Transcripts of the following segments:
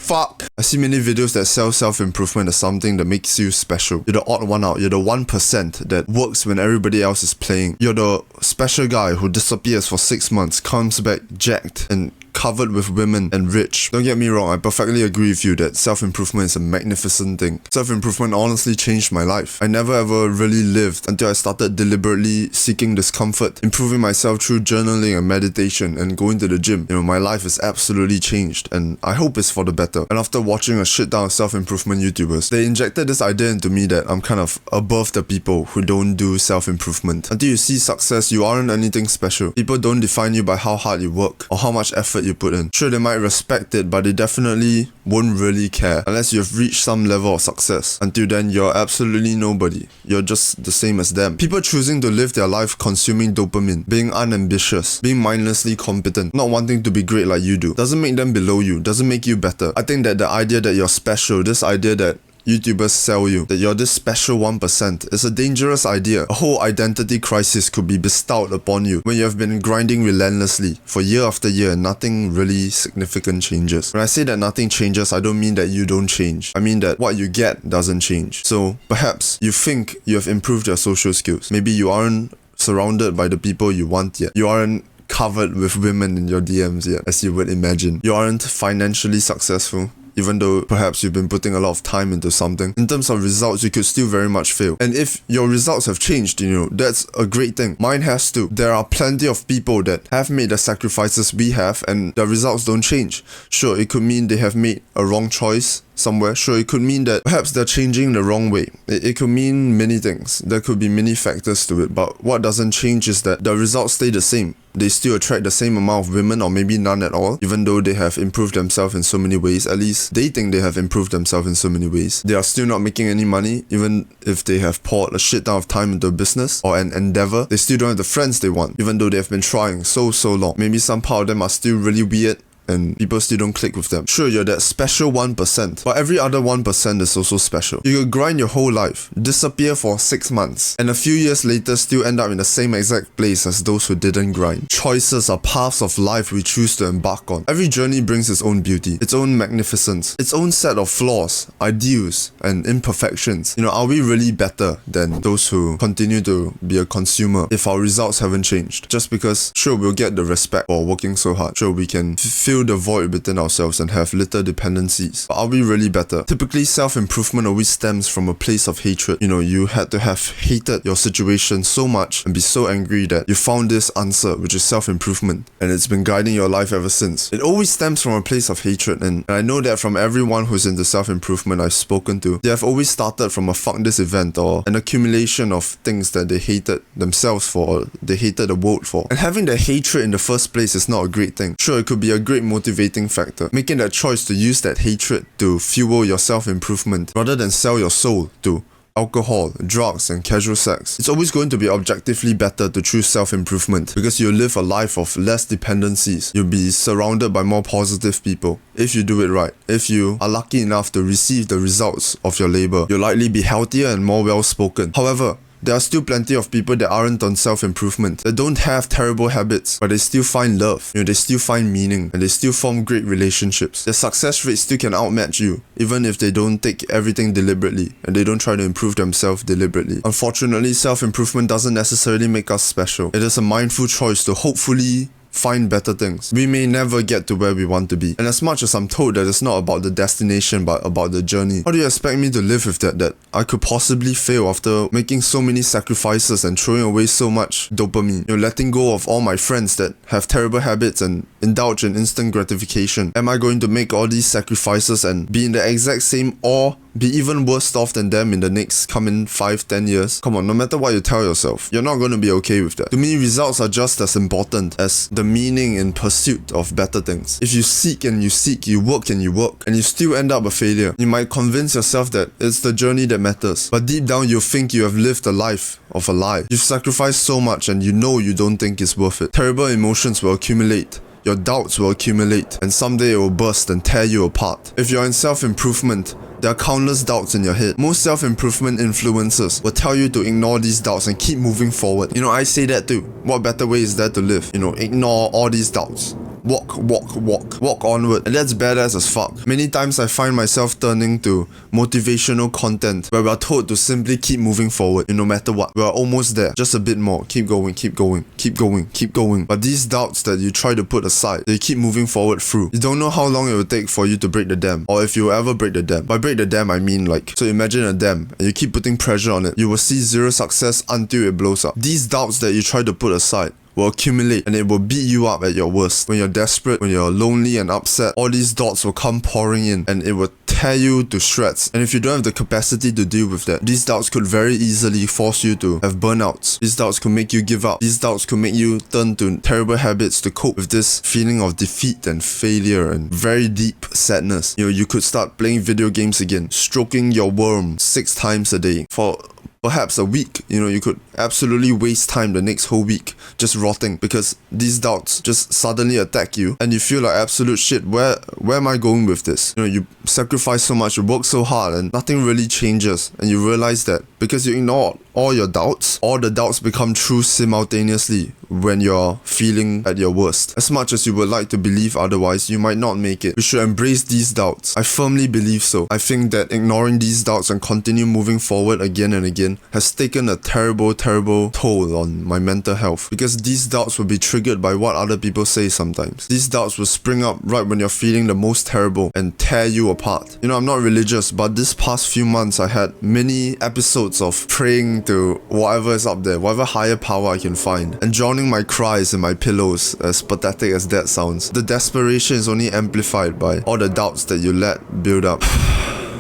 Fuck! I see many videos that sell self-improvement as something that makes you special. You're the odd one out. You're the 1% that works when everybody else is playing. You're the special guy who disappears for 6 months, comes back jacked and covered with women and rich. Don't get me wrong, I perfectly agree with you that self-improvement is a magnificent thing. Self-improvement honestly changed my life. I never ever really lived until I started deliberately seeking discomfort, improving myself through journaling and meditation and going to the gym. My life is absolutely changed and I hope it's for the better. And after watching a shit ton of self-improvement YouTubers, they injected this idea into me that I'm kind of above the people who don't do self-improvement. Until you see success, you aren't anything special. People don't define you by how hard you work or how much effort you put in. Sure, they might respect it, but they definitely won't really care unless you've reached some level of success. Until then, you're absolutely nobody. You're just the same as them. People choosing to live their life consuming dopamine, being unambitious, being mindlessly competent, not wanting to be great like you do, doesn't make them below you, doesn't make you better. I think that the idea that you're special, this idea that YouTubers sell you, that you're this special 1%, is a dangerous idea. A whole identity crisis could be bestowed upon you when you have been grinding relentlessly for year after year and nothing really significant changes. When I say that nothing changes, I don't mean that you don't change. I mean that what you get doesn't change. So perhaps you think you have improved your social skills. Maybe you aren't surrounded by the people you want yet. You aren't covered with women in your DMs yet, as you would imagine. You aren't financially successful, even though perhaps you've been putting a lot of time into something. In terms of results, you could still very much fail. And if your results have changed, that's a great thing. Mine has to. There are plenty of people that have made the sacrifices we have and the results don't change. Sure, it could mean they have made a wrong choice somewhere. Sure, it could mean that perhaps they're changing the wrong way. It could mean many things. There could be many factors to it, but what doesn't change is that the results stay the same. They still attract the same amount of women or maybe none at all, even though they have improved themselves in so many ways. At least they think they have improved themselves in so many ways. They are still not making any money, even if they have poured a shit ton of time into a business or an endeavor. They still don't have the friends they want, even though they have been trying so long. Maybe some part of them are still really weird and people still don't click with them. Sure, you're that special 1%, but every other 1% is also special. You could grind your whole life, disappear for 6 months, and a few years later still end up in the same exact place as those who didn't grind. Choices are paths of life we choose to embark on. Every journey brings its own beauty, its own magnificence, its own set of flaws, ideals, and imperfections. Are we really better than those who continue to be a consumer if our results haven't changed? Just because, sure, we'll get the respect for working so hard. Sure, we can fill the void within ourselves and have little dependencies. But are we really better? Typically, self-improvement always stems from a place of hatred. You had to have hated your situation so much and be so angry that you found this answer, which is self-improvement, and it's been guiding your life ever since. It always stems from a place of hatred, and I know that from everyone who's into self-improvement I've spoken to, they have always started from a fuck this event or an accumulation of things that they hated themselves for, or they hated the world for. And having the hatred in the first place is not a great thing. Sure, it could be a great motivating factor. Making that choice to use that hatred to fuel your self-improvement rather than sell your soul to alcohol, drugs, and casual sex. It's always going to be objectively better to choose self-improvement because you'll live a life of less dependencies. You'll be surrounded by more positive people. If you do it right, if you are lucky enough to receive the results of your labor, you'll likely be healthier and more well-spoken. However, there are still plenty of people that aren't on self-improvement, that don't have terrible habits, but they still find love, they still find meaning, and they still form great relationships. Their success rate still can outmatch you, even if they don't take everything deliberately, and they don't try to improve themselves deliberately. Unfortunately, self-improvement doesn't necessarily make us special. It is a mindful choice to hopefully find better things. We may never get to where we want to be. And as much as I'm told that it's not about the destination but about the journey, how do you expect me to live with that I could possibly fail after making so many sacrifices and throwing away so much dopamine? Letting go of all my friends that have terrible habits and indulge in instant gratification. Am I going to make all these sacrifices and be in the exact same or be even worse off than them in the next coming 5-10 years? Come on, no matter what you tell yourself, you're not going to be okay with that. To me, results are just as important as the meaning in pursuit of better things. If you seek and you seek, you work and you work, and you still end up a failure, you might convince yourself that it's the journey that matters. But deep down, you think you have lived a life of a lie. You've sacrificed so much and you know you don't think it's worth it. Terrible emotions will accumulate. Your doubts will accumulate, and someday it will burst and tear you apart. If you're in self-improvement, there are countless doubts in your head. Most self-improvement influencers will tell you to ignore these doubts and keep moving forward. I say that too. What better way is there to live? Ignore all these doubts. walk onward. And that's badass as fuck. Many times I find myself turning to motivational content where we're told to simply keep moving forward, no matter what. We're almost there, just a bit more. Keep going, keep going, keep going, keep going. But these doubts that you try to put aside, that you keep moving forward through, you don't know how long it will take for you to break the dam, or if you will ever break the dam. By break the dam, I mean like, so imagine a dam and you keep putting pressure on it, you will see zero success until it blows up. These doubts that you try to put aside will accumulate and it will beat you up at your worst. When you're desperate, when you're lonely and upset, all these doubts will come pouring in and it will tear you to shreds. And if you don't have the capacity to deal with that, these doubts could very easily force you to have burnouts. These doubts could make you give up. These doubts could make you turn to terrible habits to cope with this feeling of defeat and failure and very deep sadness. You could start playing video games again, stroking your worm 6 times a day for perhaps a week. You could absolutely waste time the next whole week just rotting because these doubts just suddenly attack you and you feel like absolute shit. Where am I going with this? You sacrifice so much, you work so hard and nothing really changes, and you realize that because you ignore all your doubts, all the doubts become true simultaneously when you're feeling at your worst. As much as you would like to believe otherwise, you might not make it. We should embrace these doubts. I firmly believe so. I think that ignoring these doubts and continue moving forward again and again has taken a terrible toll on my mental health, because these doubts will be triggered by what other people say sometimes. These doubts will spring up right when you're feeling the most terrible and tear you apart. I'm not religious, but this past few months I had many episodes of praying to whatever is up there, whatever higher power I can find, and drowning my cries in my pillows, as pathetic as that sounds. The desperation is only amplified by all the doubts that you let build up.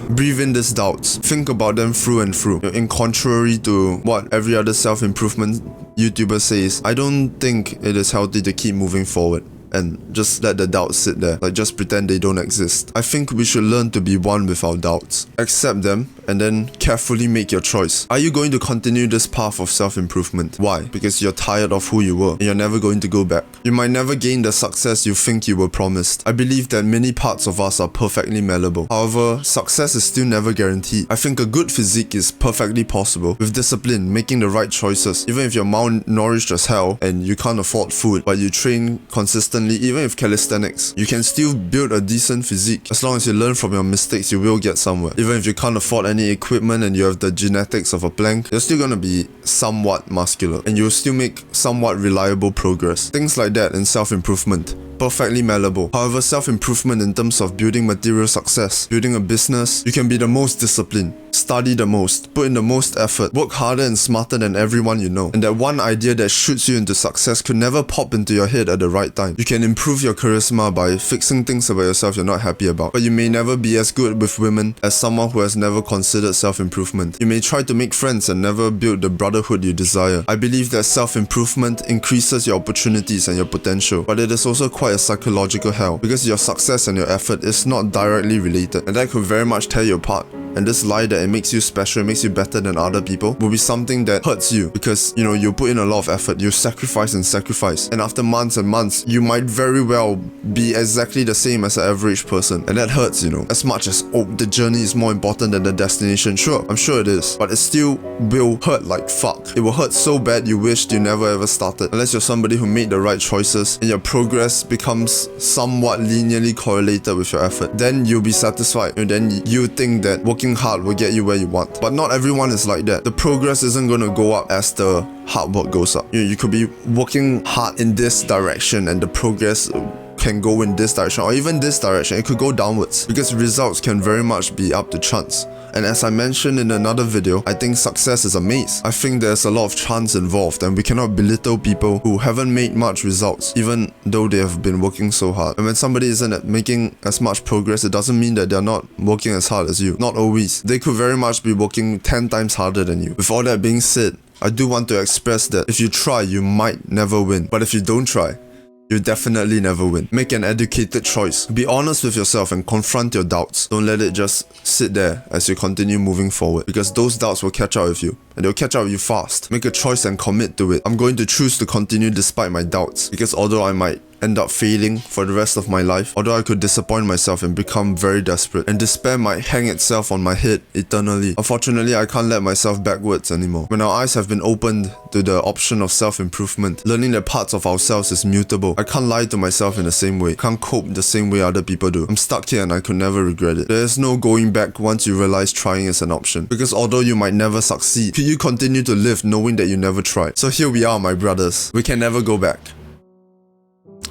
Breathe in these doubts. Think about them through and through. In contrary to what every other self-improvement YouTuber says, I don't think it is healthy to keep moving forward and just let the doubts sit there, like just pretend they don't exist. I think we should learn to be one with our doubts. Accept them and then carefully make your choice. Are you going to continue this path of self-improvement? Why? Because you're tired of who you were and you're never going to go back. You might never gain the success you think you were promised. I believe that many parts of us are perfectly malleable. However, success is still never guaranteed. I think a good physique is perfectly possible with discipline, making the right choices. Even if you're malnourished as hell and you can't afford food, but you train consistently, even with calisthenics, you can still build a decent physique. As long as you learn from your mistakes, you will get somewhere. Even if you can't afford any equipment and you have the genetics of a plank, you're still gonna be somewhat muscular and you'll still make somewhat reliable progress. Things like that in self-improvement. Perfectly malleable. However, self-improvement in terms of building material success, building a business, you can be the most disciplined, study the most, put in the most effort, work harder and smarter than everyone you know. And that one idea that shoots you into success could never pop into your head at the right time. You can improve your charisma by fixing things about yourself you're not happy about, but you may never be as good with women as someone who has never considered self-improvement. You may try to make friends and never build the brotherhood you desire. I believe that self-improvement increases your opportunities and your potential, but it is also quite a psychological hell, because your success and your effort is not directly related, and that could very much tear you apart. And this lie that it makes you special, it makes you better than other people, will be something that hurts you because, you put in a lot of effort, you sacrifice and sacrifice. And after months and months, you might very well be exactly the same as an average person. And that hurts, As much as, the journey is more important than the destination. Sure, I'm sure it is. But it still will hurt like fuck. It will hurt so bad you wished you never ever started. Unless you're somebody who made the right choices and your progress becomes somewhat linearly correlated with your effort. Then you'll be satisfied. And then you think that working hard will get you where you want. But not everyone is like that. The progress isn't going to go up as the hard work goes up. You could be working hard in this direction and the progress can go in this direction, or even this direction. It could go downwards, because results can very much be up to chance. And as I mentioned in another video, I think success is a maze. I think there's a lot of chance involved, and we cannot belittle people who haven't made much results, even though they have been working so hard. And when somebody isn't making as much progress, it doesn't mean that they're not working as hard as you. Not always. They could very much be working 10 times harder than you. With all that being said, I do want to express that if you try, you might never win. But if you don't try, you definitely never win. Make an educated choice. Be honest with yourself and confront your doubts. Don't let it just sit there as you continue moving forward, because those doubts will catch up with you. and they'll catch up with you fast. Make a choice and commit to it. I'm going to choose to continue despite my doubts, because although I might end up failing for the rest of my life, although I could disappoint myself and become very desperate, and despair might hang itself on my head eternally, unfortunately I can't let myself backwards anymore. When our eyes have been opened to the option of self-improvement, learning that parts of ourselves is mutable, I can't lie to myself in the same way, can't cope the same way other people do. I'm stuck here and I could never regret it. There is no going back once you realize trying is an option, because although you might never succeed, you continue to live knowing that you never tried. So here we are, my brothers. We can never go back.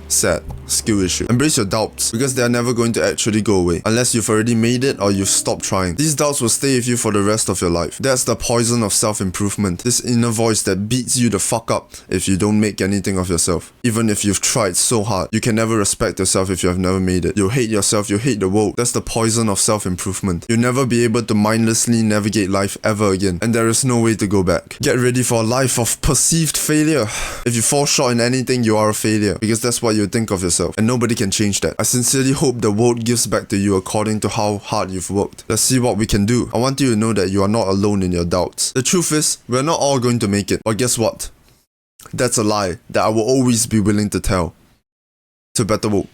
Sad. Skill issue. Embrace your doubts, because they are never going to actually go away unless you've already made it or you've stopped trying. These doubts will stay with you for the rest of your life. That's the poison of self-improvement. This inner voice that beats you the fuck up if you don't make anything of yourself. Even if you've tried so hard, you can never respect yourself if you have never made it. You'll hate yourself, you'll hate the world. That's the poison of self-improvement. You'll never be able to mindlessly navigate life ever again, and there is no way to go back. Get ready for a life of perceived failure. If you fall short in anything, you are a failure, because that's what you think of yourself, and nobody can change that. I sincerely hope the world gives back to you according to how hard you've worked. Let's see what we can do. I want you to know that you are not alone in your doubts. The truth is, we're not all going to make it. But guess what? That's a lie that I will always be willing to tell. To better work.